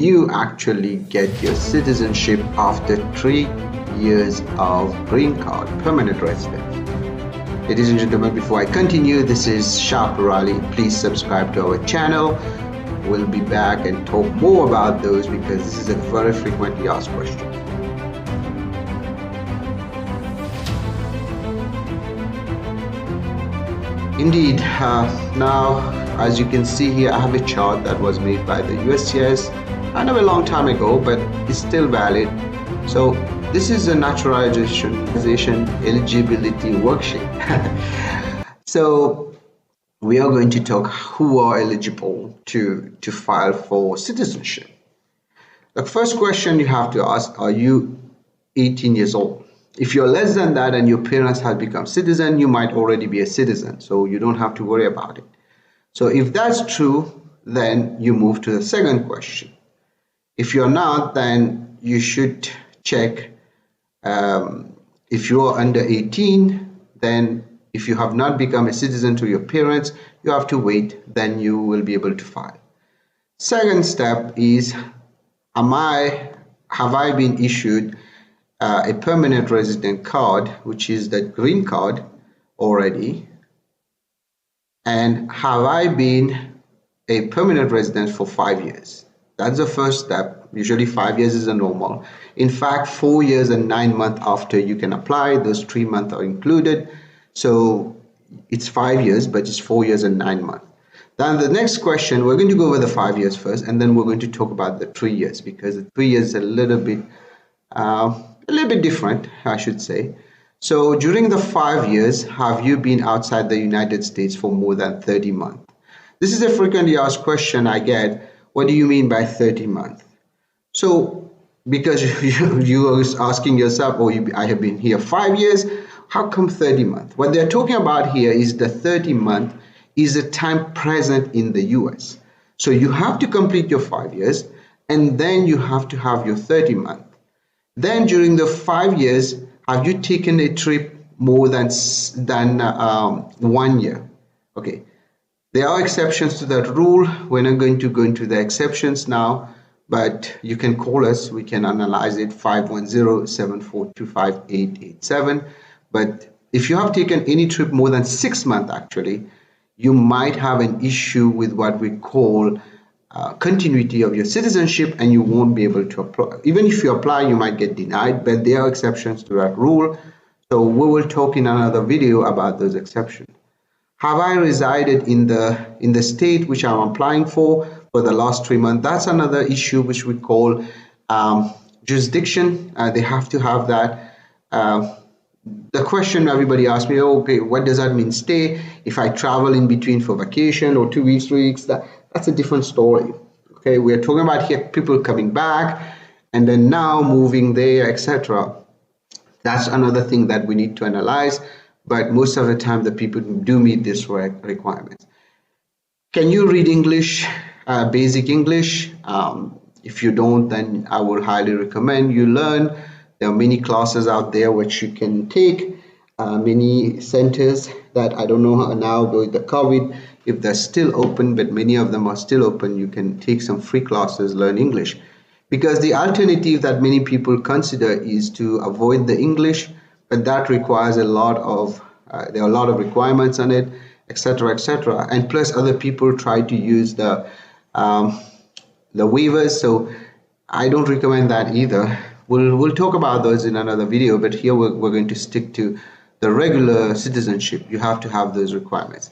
you actually get your citizenship after 3 years of green card, permanent residence. Ladies and gentlemen, before I continue, this is Shah Purali. Please subscribe to our channel. We'll be back and talk more about those because this is a very frequently asked question. Indeed, now as you can see here, I have a chart that was made by the USCIS I know a long time ago, but it's still valid. So this is a naturalization eligibility worksheet. So we are going to talk who are eligible to file for citizenship. The first question you have to ask, are you 18 years old? If you're less than that and your parents have become citizen, you might already be a citizen, so you don't have to worry about it. So if that's true, then you move to the second question. If you're not, then you should check if you're under 18, then if you have not become a citizen to your parents, you have to wait, then you will be able to file. Second step is, have I been issued a permanent resident card, which is the green card already, and have I been a permanent resident for 5 years? That's the first step. Usually 5 years is a normal. In fact, 4 years and 9 months after you can apply, those 3 months are included. So it's 5 years, but it's 4 years and 9 months. Then the next question, we're going to go over the 5 years first, and then we're going to talk about the 3 years, because the 3 years is a little bit different, I should say. So during the 5 years, have you been outside the United States for more than 30 months? This is a frequently asked question I get. What do you mean by 30 months? So because you are asking yourself, oh, I have been here 5 years, how come 30 months? What they're talking about here is the 30 month is the time present in the US. So you have to complete your 5 years, and then you have to have your 30 month. Then during the 5 years, have you taken a trip more than 1 year? Okay. There are exceptions to that rule. We're not going to go into the exceptions now, but you can call us. We can analyze it, 510-742-5887. But if you have taken any trip more than 6 months, actually, you might have an issue with what we call continuity of your citizenship, and you won't be able to apply. Even if you apply, you might get denied, but there are exceptions to that rule. So we will talk in another video about those exceptions. Have I resided in the state which I'm applying for the last 3 months? That's another issue which we call jurisdiction. They have to have that. The question everybody asks me, okay, what does that mean, stay? If I travel in between for vacation or 2 weeks, 3 weeks, that's a different story. Okay, we're talking about here people coming back and then now moving there, etc. That's another thing that we need to analyze. But most of the time, the people do meet these requirements. Can you read English, basic English? If you don't, then I would highly recommend you learn. There are many classes out there which you can take, many centers that I don't know now with the COVID, if they're still open, but many of them are still open. You can take some free classes, learn English. Because the alternative that many people consider is to avoid the English, but that requires a lot of, there are a lot of requirements on it, etc., etc. And plus other people try to use the waivers. So I don't recommend that either. We'll talk about those in another video, but here we're going to stick to the regular citizenship. You have to have those requirements.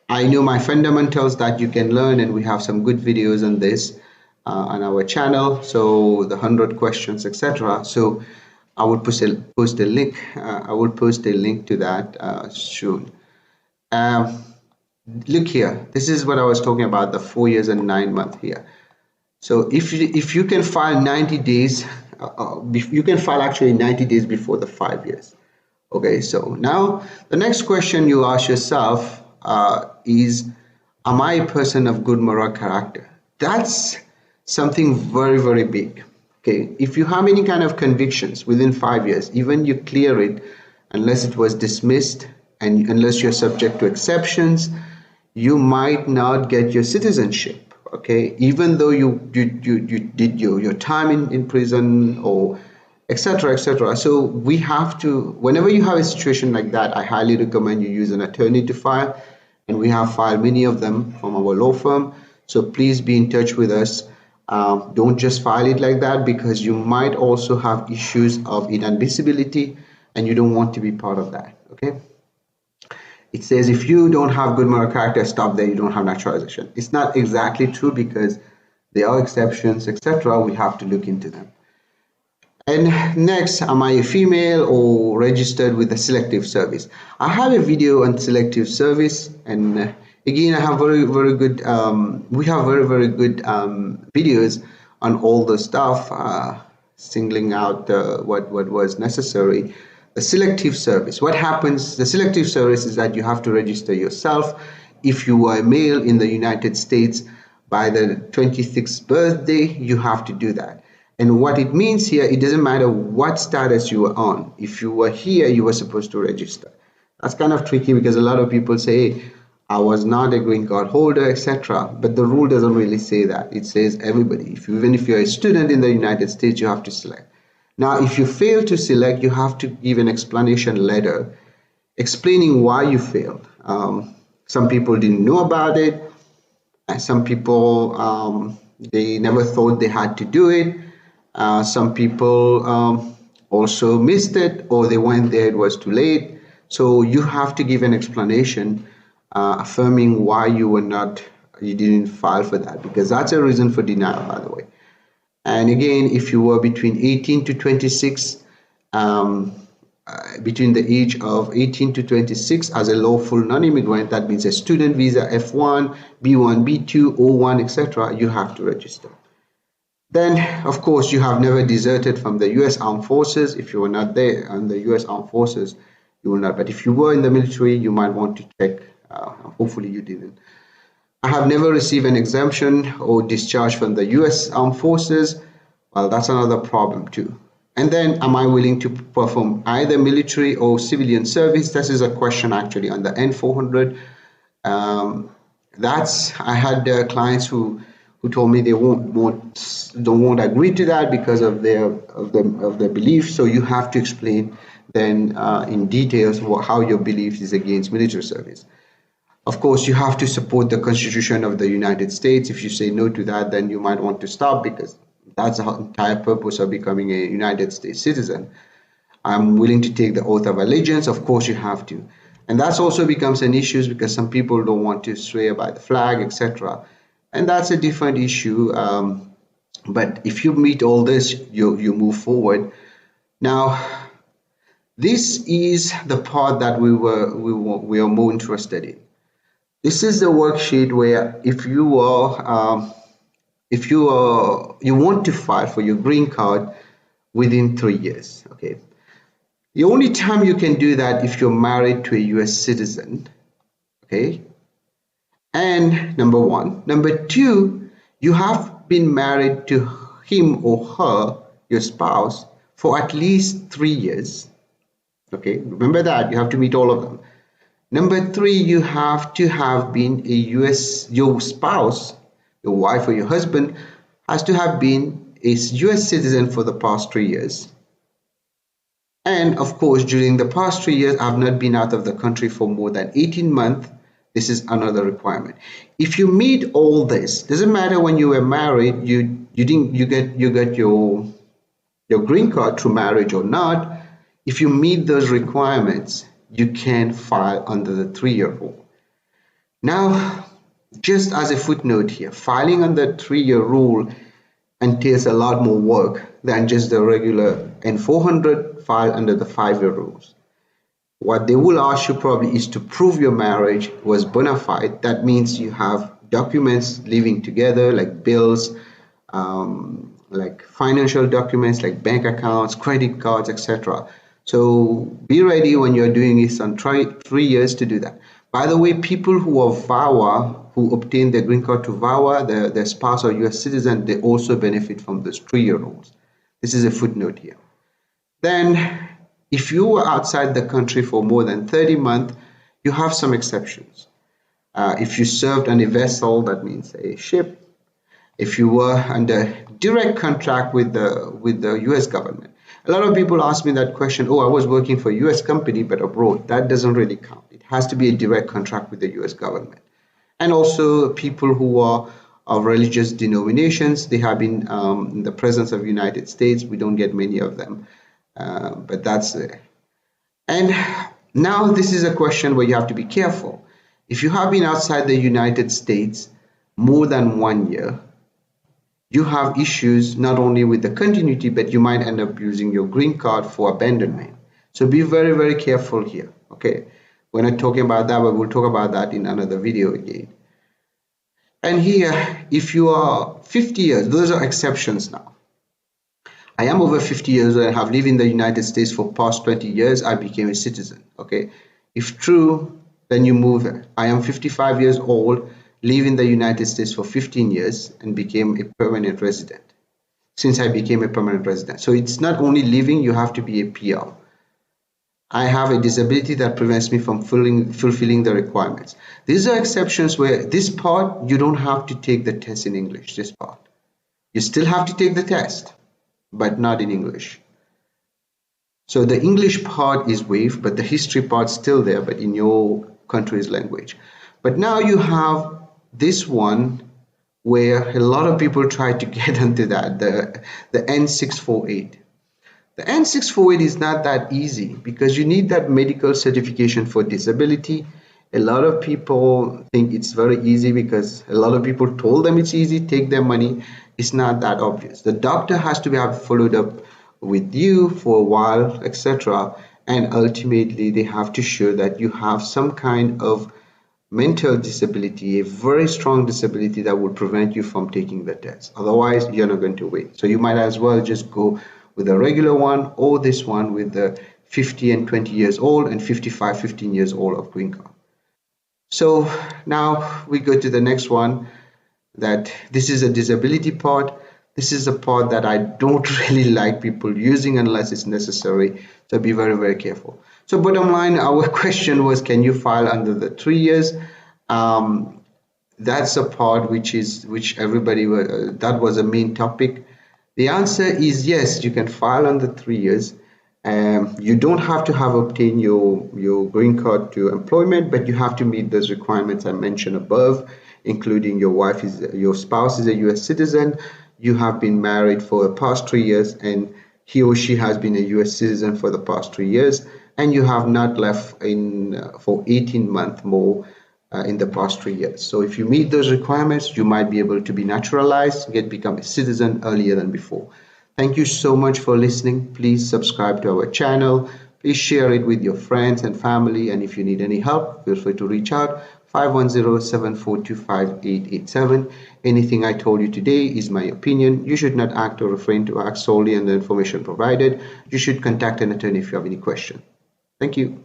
I know my fundamentals that you can learn, and we have some good videos on this on our channel. So the 100 questions, etc. So I will post a link. I will post a link to that soon. Look here. This is what I was talking about, the 4 years and 9 months here. So if you can file 90 days, you can file actually 90 days before the 5 years. Okay. So now the next question you ask yourself is, am I a person of good moral character? That's something very, very big. Okay, if you have any kind of convictions within 5 years, even you clear it, unless it was dismissed and unless you're subject to exceptions, you might not get your citizenship. Okay, even though you did your time in prison or etc etc. So we have to, whenever you have a situation like that, I highly recommend you use an attorney to file, and we have filed many of them from our law firm. So please be in touch with us. Don't just file it like that, because you might also have issues of inadmissibility, and you don't want to be part of that. Okay. It says if you don't have good moral character, stop there, you don't have naturalization. It's not exactly true, because there are exceptions, etc. We have to look into them. And next, am I a female or registered with the selective service? I have a video on selective service, and again, I have very good. We have very good videos on all the stuff, singling out what was necessary. The selective service. What happens? The selective service is that you have to register yourself. If you are a male in the United States by the 26th birthday, you have to do that. And what it means here, it doesn't matter what status you are on. If you were here, you were supposed to register. That's kind of tricky, because a lot of people say, hey, I was not a green card holder, etc. But the rule doesn't really say that. It says everybody. Even if you're a student in the United States, you have to select. Now, if you fail to select, you have to give an explanation letter explaining why you failed. Some people didn't know about it. Some people, they never thought they had to do it. Some people also missed it, or they went there, it was too late. So you have to give an explanation affirming why you didn't file for that, because that's a reason for denial, by the way. And again, if you were between 18 to 26, between the age of 18 to 26 as a lawful non-immigrant, that means a student visa F1, B1, B2, O1, etc., you have to register. Then, of course, you have never deserted from the U.S. Armed Forces. If you were not there in the U.S. Armed Forces, you will not. But if you were in the military, you might want to check. Hopefully, you didn't. I have never received an exemption or discharge from the U.S. Armed Forces. Well, that's another problem too. And then, am I willing to perform either military or civilian service? This is a question actually on the N400. I had clients who told me they don't agree to that because of their belief. So you have to explain then in details how your belief is against military service. Of course, you have to support the Constitution of the United States. If you say no to that, then you might want to stop, because that's the entire purpose of becoming a United States citizen. I'm willing to take the oath of allegiance. Of course, you have to. And that also becomes an issue, because some people don't want to swear by the flag, etc. And that's a different issue. But if you meet all this, you move forward. Now, this is the part that we are more interested in. This is the worksheet where if you want to file for your green card within 3 years, okay. The only time you can do that if you're married to a U.S. citizen, okay. And number one. Number two, you have been married to him or her, your spouse, for at least 3 years. Okay, remember that. You have to meet all of them. Number three, you have to have been your spouse, your wife or your husband, has to have been a U.S. citizen for the past 3 years. And of course, during the past 3 years, I've not been out of the country for more than 18 months. This is another requirement. If you meet all this, doesn't matter when you were married, you get your green card through marriage or not. If you meet those requirements, you can file under the 3-year rule. Now, just as a footnote here, filing under 3-year rule entails a lot more work than just the regular N400 file under the 5-year rules. What they will ask you probably is to prove your marriage was bona fide. That means you have documents living together, like bills, like financial documents, like bank accounts, credit cards, etc. So be ready when you're doing this and try 3 years to do that. By the way, people who are VAWA, who obtain their green card to VAWA, their spouse or US citizen, they also benefit from those 3-year rules. This is a footnote here. Then, if you were outside the country for more than 30 months, you have some exceptions. If you served on a vessel, that means a ship, if you were under direct contract with the US government. A lot of people ask me that question, oh, I was working for a US company but abroad. That doesn't really count. It has to be a direct contract with the US government. And also people who are of religious denominations, they have been in the presence of United States. We don't get many of them, but that's there. And now this is a question where you have to be careful. If you have been outside the United States more than 1 year, you have issues not only with the continuity, but you might end up using your green card for abandonment. So be very, very careful here. Okay. We're not talking about that, but we'll talk about that in another video again. And here, if you are 50 years, those are exceptions now. I am over 50 years old and have lived in the United States for past 20 years. I became a citizen. Okay. If true, then you move. I am 55 years old, live in the United States for 15 years and became a permanent resident. Since I became a permanent resident. So it's not only living, you have to be a PR. I have a disability that prevents me from fulfilling the requirements. These are exceptions where this part, you don't have to take the test in English, this part. You still have to take the test, but not in English. So the English part is waived, but the history part's still there, but in your country's language. But now you have this one where a lot of people try to get into that, the N648. The N648 is not that easy because you need that medical certification for disability. A lot of people think it's very easy because a lot of people told them it's easy, take their money. It's not that obvious. The doctor has to have followed up with you for a while, etc. And ultimately they have to show that you have some kind of mental disability, a very strong disability that will prevent you from taking the test. Otherwise, you're not going to wait. So you might as well just go with a regular one or this one with the 50 and 20 years old and 55, 15 years old of green card. So now we go to the next one, that this is a disability part. This is a part that I don't really like people using unless it's necessary. So be very, very careful. So bottom line, our question was, can you file under the 3 years? That's a part which everybody that was a main topic. The answer is yes, you can file under 3 years. You don't have to have obtained your green card to employment, but you have to meet those requirements I mentioned above, including your spouse is a US citizen, you have been married for the past 3 years, and he or she has been a US citizen for the past 3 years, and you have not left for 18 months more in the past 3 years. So if you meet those requirements, you might be able to be naturalized, become a citizen earlier than before. Thank you so much for listening. Please subscribe to our channel. Please share it with your friends and family. And if you need any help, feel free to reach out 510-742-5887. Anything I told you today is my opinion. You should not act or refrain to act solely on the information provided. You should contact an attorney if you have any question. Thank you.